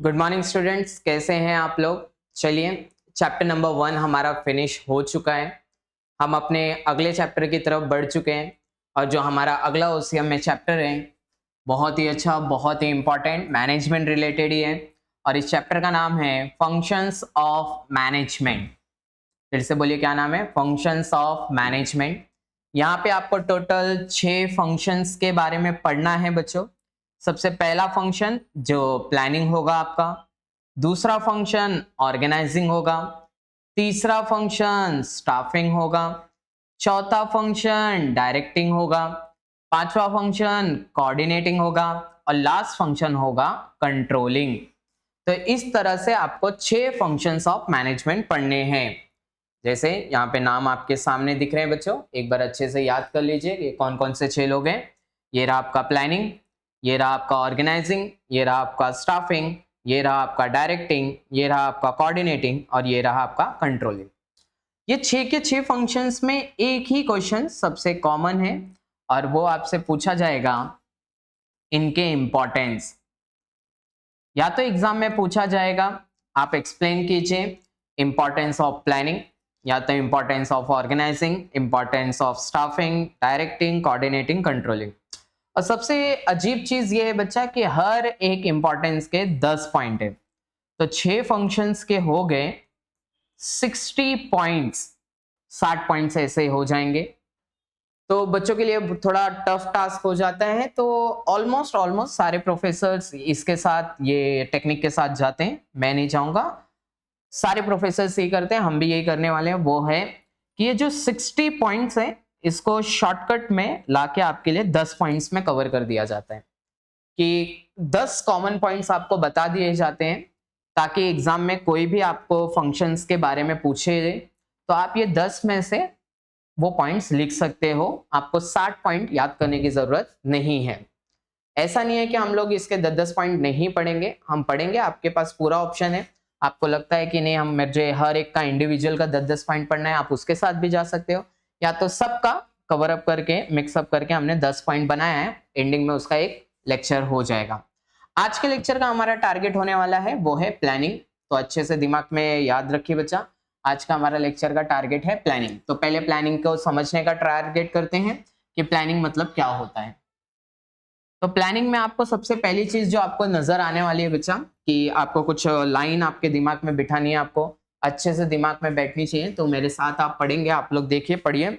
Good morning students, कैसे हैं आप लोग। चलिए, चैप्टर नंबर 1 हमारा फिनिश हो चुका है। हम अपने अगले चैप्टर की तरफ बढ़ चुके हैं और जो हमारा अगला ओसीएम में चैप्टर है बहुत ही अच्छा, बहुत ही इंपॉर्टेंट, मैनेजमेंट रिलेटेड ही है और इस चैप्टर का नाम है फंक्शंस ऑफ मैनेजमेंट। फिर से बोलिए, क्या नाम है? Functions of management. यहाँ पे आपको टोटल 6 फंक्शंस के बारे में पढ़ना है बच्चों। सबसे पहला फंक्शन जो प्लानिंग होगा आपका, दूसरा फंक्शन ऑर्गेनाइजिंग होगा, तीसरा फंक्शन स्टाफिंग होगा, चौथा फंक्शन डायरेक्टिंग होगा, पांचवा फंक्शन कोऑर्डिनेटिंग होगा और लास्ट फंक्शन होगा कंट्रोलिंग। तो इस तरह से आपको 6 फंक्शंस ऑफ मैनेजमेंट पढ़ने हैं। जैसे यहाँ पे नाम आपके सामने दिख रहे हैं बच्चों, एक बार अच्छे से याद कर लीजिए ये कौन कौन से 6 लोग हैं। ये रहा आपका प्लानिंग, ये रहा आपका ऑर्गेनाइजिंग, ये रहा आपका स्टाफिंग, ये रहा आपका डायरेक्टिंग, ये रहा आपका कोऑर्डिनेटिंग और ये रहा आपका कंट्रोलिंग। ये 6 के 6 फंक्शंस में एक ही क्वेश्चन सबसे कॉमन है और वो आपसे पूछा जाएगा इनके इंपॉर्टेंस। या तो एग्जाम में पूछा जाएगा, आप एक्सप्लेन कीजिए इंपॉर्टेंस ऑफ प्लानिंग, या तो importance of organising, importance of staffing, directing, coordinating, controlling. और सबसे अजीब चीज ये है बच्चा कि हर एक इंपॉर्टेंस के 10 पॉइंट है, तो 6 फंक्शंस के हो गए 60 पॉइंट्स, 60 पॉइंट्स ऐसे हो जाएंगे। तो बच्चों के लिए थोड़ा टफ टास्क हो जाता है। तो ऑलमोस्ट सारे प्रोफेसर्स इसके साथ, ये टेक्निक के साथ जाते हैं। मैं नहीं चाहूंगा, सारे प्रोफेसर्स यही करते हैं, हम भी यही करने वाले हैं। वो है कि ये जो 60 पॉइंट्स हैं इसको शॉर्टकट में लाके आपके लिए 10 पॉइंट्स में कवर कर दिया जाता है कि 10 कॉमन पॉइंट्स आपको बता दिए जाते हैं ताकि एग्जाम में कोई भी आपको फंक्शंस के बारे में पूछे तो आप ये 10 में से वो पॉइंट्स लिख सकते हो। आपको 60 पॉइंट याद करने की जरूरत नहीं है। ऐसा नहीं है कि हम लोग इसके 10-10 पॉइंट नहीं पढ़ेंगे, हम पढ़ेंगे। आपके पास पूरा ऑप्शन है। आपको लगता है कि नहीं, हम मुझे हर एक का इंडिविजुअल का 10-10 पॉइंट पढ़ना है, आप उसके साथ भी जा सकते हो। या तो सबका कवर अप करके, मिक्सअप करके हमने 10 पॉइंट बनाया है, एंडिंग में उसका एक लेक्चर हो जाएगा। आज के लेक्चर का हमारा टारगेट होने वाला है वो है प्लानिंग। तो अच्छे से दिमाग में याद रखिए बच्चा, आज का हमारा लेक्चर का टारगेट है प्लानिंग। तो पहले प्लानिंग को समझने का टारगेट करते हैं कि प्लानिंग मतलब क्या होता है। तो प्लानिंग में आपको सबसे पहली चीज जो आपको नजर आने वाली है बच्चा, कि आपको कुछ लाइन आपके दिमाग में बिठानी है, आपको अच्छे से दिमाग में बैठनी चाहिए। तो मेरे साथ आप पढ़ेंगे, आप लोग देखिए, पढ़िए।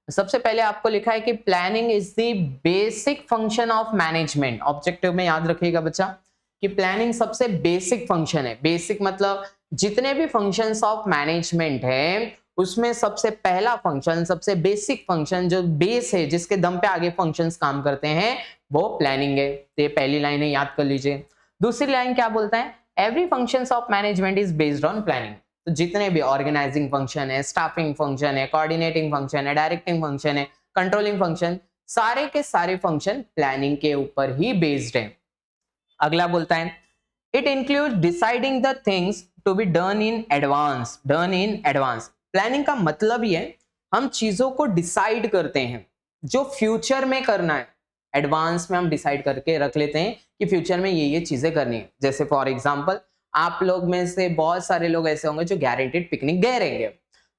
सबसे पहले आपको लिखा है कि planning is the basic function of management. Objective में याद रखिएगा बच्चा कि प्लानिंग सबसे बेसिक फंक्शन है। बेसिक मतलब जितने भी फंक्शंस ऑफ मैनेजमेंट है उसमें सबसे पहला फंक्शन, सबसे बेसिक फंक्शन, जो बेस है, जिसके दम पे आगे फंक्शंस काम करते हैं, वो प्लानिंग है। तो ये पहली लाइन है, याद कर लीजिए। दूसरी लाइन क्या बोलता है? Every functions of management is based on planning. तो जितने भी ऑर्गेनाइजिंग फंक्शन है, स्टाफिंग फंक्शन है, कोऑर्डिनेटिंग फंक्शन है, डायरेक्टिंग फंक्शन है, कंट्रोलिंग फंक्शन, सारे के सारे फंक्शन प्लानिंग के ऊपर ही बेस्ड है। अगला बोलता है it include deciding the things to be done in advance. Done in advance, planning का मतलब ही है हम चीजों को डिसाइड करते हैं जो फ्यूचर में करना है। एडवांस में हम डिसाइड करके रख लेते हैं कि फ्यूचर में ये चीजें करनी है। जैसे फॉर एग्जांपल, आप लोग में से बहुत सारे लोग ऐसे होंगे जो गारंटेड पिकनिक गए रहेंगे।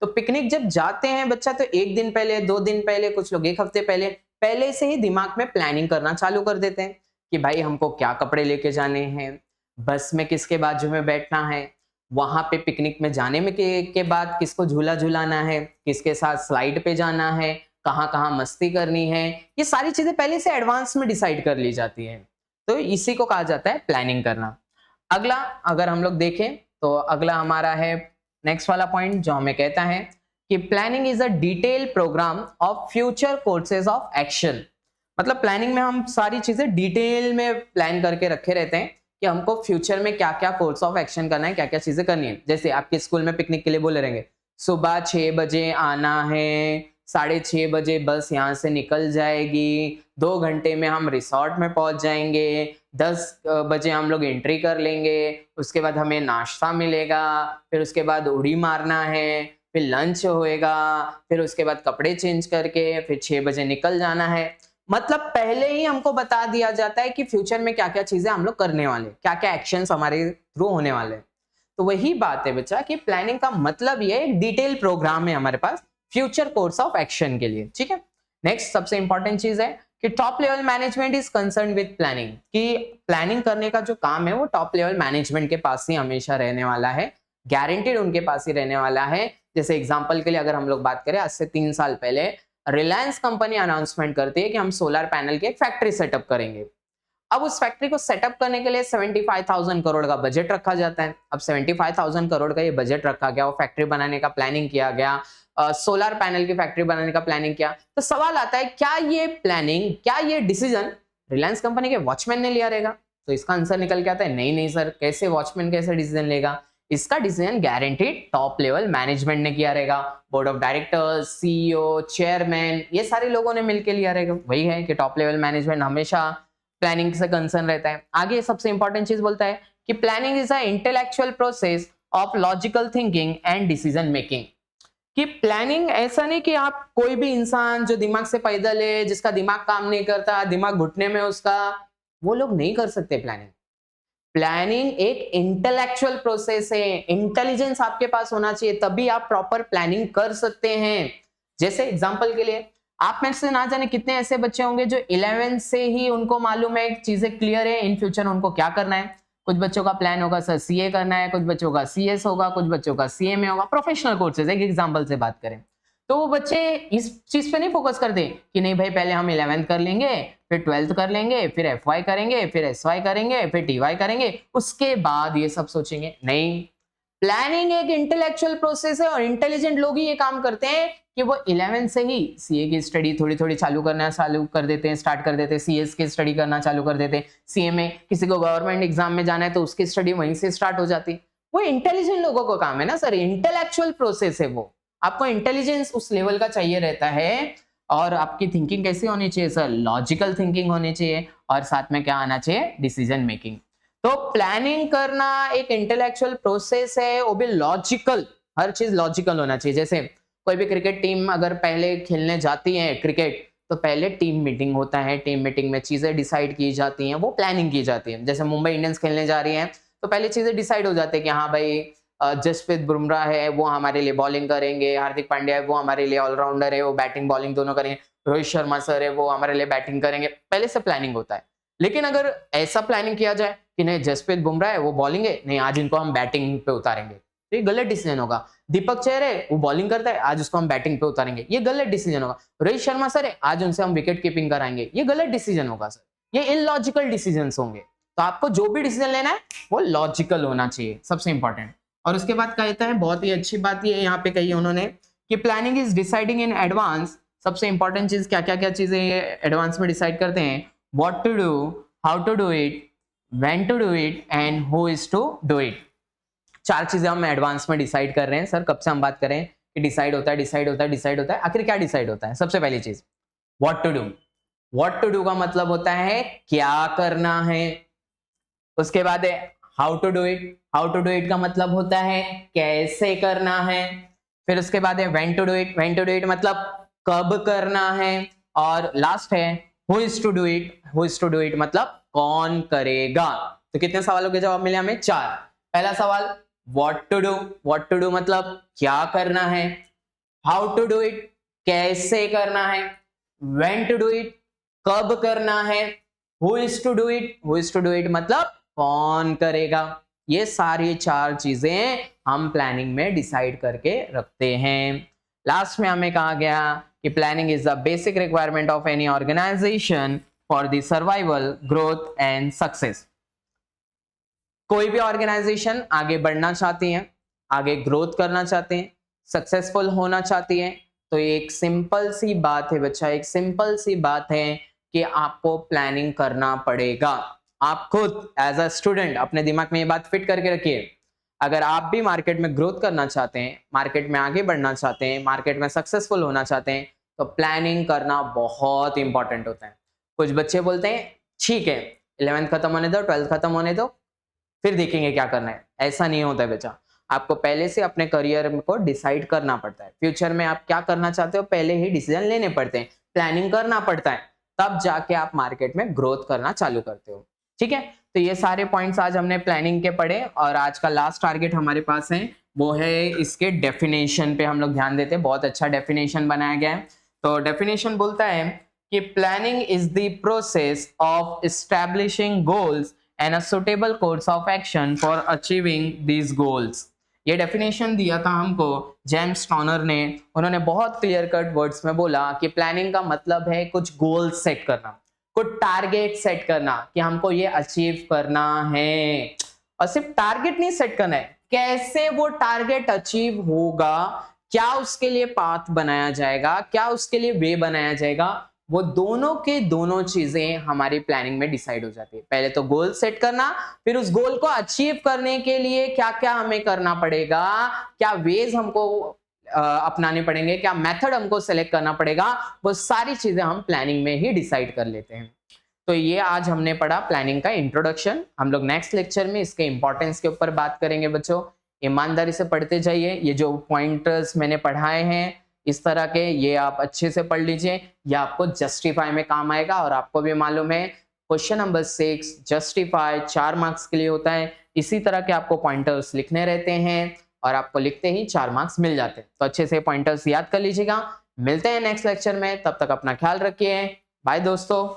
तो पिकनिक जब जाते हैं बच्चा, तो 1 दिन पहले, 2 दिन पहले, कुछ लोग 1 हफ्ते पहले से ही दिमाग में प्लानिंग करना चालू कर देते हैं कि भाई हमको क्या कपड़े लेके जाने हैं, बस में किसके बाजू में बैठना है, वहां पे पिकनिक में जाने में के बाद किसको झूला झूलाना है, किसके साथ स्लाइड पे जाना है, कहाँ कहाँ मस्ती करनी है। ये सारी चीजें पहले से एडवांस में डिसाइड कर ली जाती है। तो इसी को कहा जाता है प्लानिंग करना। अगला अगर हम लोग देखें तो अगला हमारा है नेक्स्ट वाला पॉइंट, जो हमें कहता है कि planning is a detail programme of future courses of action. मतलब प्लानिंग में हम सारी चीजें डिटेल में प्लान करके रखे रहते हैं कि हमको फ्यूचर में क्या क्या कोर्स ऑफ एक्शन करना है, क्या क्या चीजें करनी है। जैसे आपके स्कूल में पिकनिक के लिए बोले रहेंगे सुबह 6 बजे आना है, 6:30 बजे बस यहाँ से निकल जाएगी, 2 घंटे में हम रिसोर्ट में पहुंच जाएंगे, 10 बजे हम लोग एंट्री कर लेंगे, उसके बाद हमें नाश्ता मिलेगा, फिर उसके बाद उड़ी मारना है, फिर लंच होएगा, फिर उसके बाद कपड़े चेंज करके फिर 6 बजे निकल जाना है। मतलब पहले ही हमको बता दिया जाता है कि फ्यूचर में क्या क्या चीजें हम लोग करने वाले, क्या क्या एक्शंस हमारे थ्रू होने वाले। तो वही बात है बच्चा कि प्लानिंग का मतलब ये एक डिटेल प्रोग्राम है हमारे पास फ्यूचर कोर्स ऑफ एक्शन के लिए, ठीक है। नेक्स्ट सबसे इंपॉर्टेंट चीज है कि top level management is concern with planning, कि प्लानिंग करने का जो काम है वो टॉप लेवल मैनेजमेंट के पास ही हमेशा रहने वाला है, गारंटीड उनके पास ही रहने वाला है। जैसे एग्जांपल के लिए अगर हम लोग बात करें, आज से 3 साल पहले रिलायंस कंपनी अनाउंसमेंट करती है कि हम सोलर पैनल की एक फैक्ट्री सेटअप करेंगे। अब उस फैक्ट्री को सेटअप करने के लिए 75,000 करोड़ का बजट रखा जाता है। अब 75,000 करोड़ का ये बजट रखा गया, वो फैक्ट्री बनाने का प्लानिंग किया गया, सोलर पैनल की फैक्ट्री बनाने का प्लानिंग किया। तो सवाल आता है, क्या ये प्लानिंग, क्या ये डिसीजन रिलायंस कंपनी के वॉचमैन ने लिया रहेगा? तो इसका आंसर निकल के आता है नहीं नहीं सर, कैसे वॉचमैन कैसे डिसीजन लेगा? इसका decision guaranteed top level management ने किया रहेगा। Board of directors, CEO, chairman, ये सारे लोगों ने मिलकर लिया रहेगा। वही है कि टॉप लेवल मैनेजमेंट हमेशा प्लानिंग से कंसर्न रहता है। आगे सबसे इंपॉर्टेंट चीज बोलता है कि planning is a intellectual process of logical thinking and decision making. कि प्लानिंग ऐसा नहीं कि आप कोई भी इंसान जो दिमाग से पैदल है, जिसका दिमाग काम नहीं करता, दिमाग घुटने में उसका, वो लोग नहीं कर सकते प्लानिंग। प्लानिंग एक इंटेलेक्चुअल प्रोसेस है, इंटेलिजेंस आपके पास होना चाहिए, तभी आप प्रॉपर प्लानिंग कर सकते हैं। जैसे एग्जांपल के लिए, आप में से ना जाने कितने ऐसे बच्चे होंगे जो 11th से ही उनको मालूम है, चीजें क्लियर है इन फ्यूचर उनको क्या करना है। कुछ बच्चों का प्लान होगा सर सीए करना है, कुछ बच्चों का सीएस होगा, कुछ बच्चों का सीएमए होगा, प्रोफेशनल कोर्सेज। एक एग्जांपल से बात करें तो वो बच्चे इस चीज पे नहीं फोकस करते कि नहीं भाई पहले हम 11th कर लेंगे, फिर 12th कर लेंगे, फिर एफवाई करेंगे, फिर एसवाई करेंगे, फिर टीवाई करेंगे, उसके बाद ये सब सोचेंगे। नहीं, प्लानिंग एक इंटेलेक्चुअल प्रोसेस है और इंटेलिजेंट लोग ही ये काम करते हैं कि वो 11th से ही सीए की स्टडी थोड़ी थोड़ी चालू कर देते हैं, स्टार्ट कर देते हैं, सीएस की स्टडी करना चालू कर देते हैं, सीएमए, किसी को गवर्नमेंट एग्जाम में जाना है तो उसकी स्टडी वहीं से स्टार्ट हो जाती है। वो इंटेलिजेंट लोगों को काम है ना सर, इंटेलेक्चुअल प्रोसेस है वो। आपको इंटेलिजेंस उस लेवल का चाहिए रहता है, और आपकी थिंकिंग कैसी होनी चाहिए सर? लॉजिकल थिंकिंग होनी चाहिए, और साथ में क्या आना चाहिए? Decision making. तो प्लानिंग करना एक इंटेलेक्चुअल प्रोसेस है, वो भी लॉजिकल, हर चीज लॉजिकल होना चाहिए। जैसे कोई भी क्रिकेट टीम अगर पहले खेलने जाती है क्रिकेट, तो पहले टीम मीटिंग होता है, टीम मीटिंग में चीजें डिसाइड की जाती हैं, वो प्लानिंग की जाती है। जैसे मुंबई इंडियंस खेलने जा रही है तो पहले चीजें डिसाइड हो जाती है कि हाँ भाई जसप्रीत बुमराह है वो हमारे लिए बॉलिंग करेंगे, हार्दिक पांड्या है वो हमारे लिए ऑलराउंडर है, वो बैटिंग बॉलिंग दोनों करेंगे, रोहित शर्मा सर है वो हमारे लिए बैटिंग करेंगे, पहले से प्लानिंग होता है। लेकिन अगर ऐसा प्लानिंग किया जाए कि नहीं जसप्रीत बुमराह है वो बॉलिंग है, नहीं आज इनको हम बैटिंग पे उतारेंगे, तो ये गलत डिसीजन होगा। दीपक चहर है वो बॉलिंग करता है, आज उसको हम बैटिंग पे उतारेंगे, ये गलत डिसीजन होगा। रोहित शर्मा सर है आज उनसे हम विकेट कीपिंग कराएंगे, ये गलत डिसीजन होगा सर। ये इलॉजिकल डिसीजंस होंगे। तो आपको जो भी डिसीजन लेना है वो लॉजिकल होना चाहिए, सबसे इंपॉर्टेंट। और उसके बाद कहता है, बहुत ही अच्छी बात ये यहाँ पे कही उन्होंने कि planning is deciding in advance. सबसे इंपॉर्टेंट चीज क्या क्या चीजें एडवांस में डिसाइड करते हैं? What to do, how to do it, when to do it and who is to do it. 4 चीजें हम एडवांस में डिसाइड कर रहे हैं। सर कब से हम बात करें कि डिसाइड होता है, डिसाइड होता है, डिसाइड होता है, आखिर क्या डिसाइड होता है? सबसे पहली चीज what to do. What to do का मतलब होता है क्या करना है। उसके बाद है how to do it. How to do it का मतलब होता है कैसे करना है। फिर उसके बाद है when to do it. When to do it मतलब कब करना है। और लास्ट है who is to do it. Who is to do it मतलब कौन करेगा। तो कितने सवालों के जवाब मिले हमें? 4। पहला सवाल what to do. What to do मतलब क्या करना है। हाउ टू डू इट कैसे करना है। व्हेन टू डू इट कब करना है। Who is to do it. Who is to do it मतलब कौन करेगा। ये सारी 4 चीजें हम प्लानिंग में डिसाइड करके रखते हैं। लास्ट में हमें कहा गया कि planning is the basic requirement of any organisation for the survival, growth and success. कोई भी ऑर्गेनाइजेशन आगे बढ़ना चाहती है, आगे ग्रोथ करना चाहते हैं, सक्सेसफुल होना चाहती है, तो एक सिंपल सी बात है बच्चा, एक सिंपल सी बात है कि आपको प्लानिंग करना पड़ेगा। आप खुद एज अ स्टूडेंट अपने दिमाग में ये बात फिट करके रखिए। अगर आप भी मार्केट में ग्रोथ करना चाहते हैं, मार्केट में आगे बढ़ना चाहते हैं, मार्केट में सक्सेसफुल होना चाहते हैं, तो प्लानिंग करना बहुत इंपॉर्टेंट होता है। कुछ बच्चे बोलते हैं ठीक है 11th खत्म होने दो, 12th खत्म होने दो, फिर देखेंगे क्या करना है। ऐसा नहीं होता है बच्चा। आपको पहले से अपने करियर को डिसाइड करना पड़ता है। फ्यूचर में आप क्या करना चाहते हो पहले ही डिसीजन लेने पड़ते हैं, प्लानिंग करना पड़ता है। तब जाके आप मार्केट में ग्रोथ करना चालू करते हो। ठीक है, तो ये सारे पॉइंट्स आज हमने प्लानिंग के पढ़े और आज का लास्ट टारगेट हमारे पास है वो है इसके डेफिनेशन पे हम लोग ध्यान देते हैं। बहुत अच्छा डेफिनेशन बनाया गया है। तो डेफिनेशन बोलता है कि planning is the process of establishing goals and a suitable course of action for achieving these goals. ये डेफिनेशन दिया था हमको जेम्स टॉनर ने। उन्होंने बहुत क्लियर कट वर्ड्स में बोला कि प्लानिंग का मतलब है कुछ गोल सेट करना, कुछ टारगेट सेट करना कि हमको ये अचीव करना है। और सिर्फ टारगेट नहीं सेट करना है, कैसे वो टारगेट अचीव होगा, क्या उसके लिए पाथ बनाया जाएगा, क्या उसके लिए वे बनाया जाएगा, वो दोनों के दोनों चीजें हमारी प्लानिंग में डिसाइड हो जाती है। पहले तो गोल सेट करना, फिर उस गोल को अचीव करने के लिए क्या क्या हमें करना पड़ेगा, क्या वेज हमको अपनाने पड़ेंगे, क्या मेथड हमको सेलेक्ट करना पड़ेगा, वो सारी चीजें हम प्लानिंग में ही डिसाइड कर लेते हैं। तो ये आज हमने पढ़ा प्लानिंग का इंट्रोडक्शन। हम लोग नेक्स्ट लेक्चर में इसके इंपॉर्टेंस के ऊपर बात करेंगे। बच्चों ईमानदारी से पढ़ते जाइए। ये जो पॉइंटर्स मैंने पढ़ाए हैं इस तरह के, ये आप अच्छे से पढ़ लीजिए। ये आपको जस्टिफाई में काम आएगा। और आपको भी मालूम है क्वेश्चन नंबर 6 जस्टिफाई 4 मार्क्स के लिए होता है। इसी तरह के आपको पॉइंटर्स लिखने रहते हैं और आपको लिखते ही 4 मार्क्स मिल जाते हैं। तो अच्छे से पॉइंटर्स याद कर लीजिएगा। मिलते हैं नेक्स्ट लेक्चर में, तब तक अपना ख्याल रखिए। बाय दोस्तों।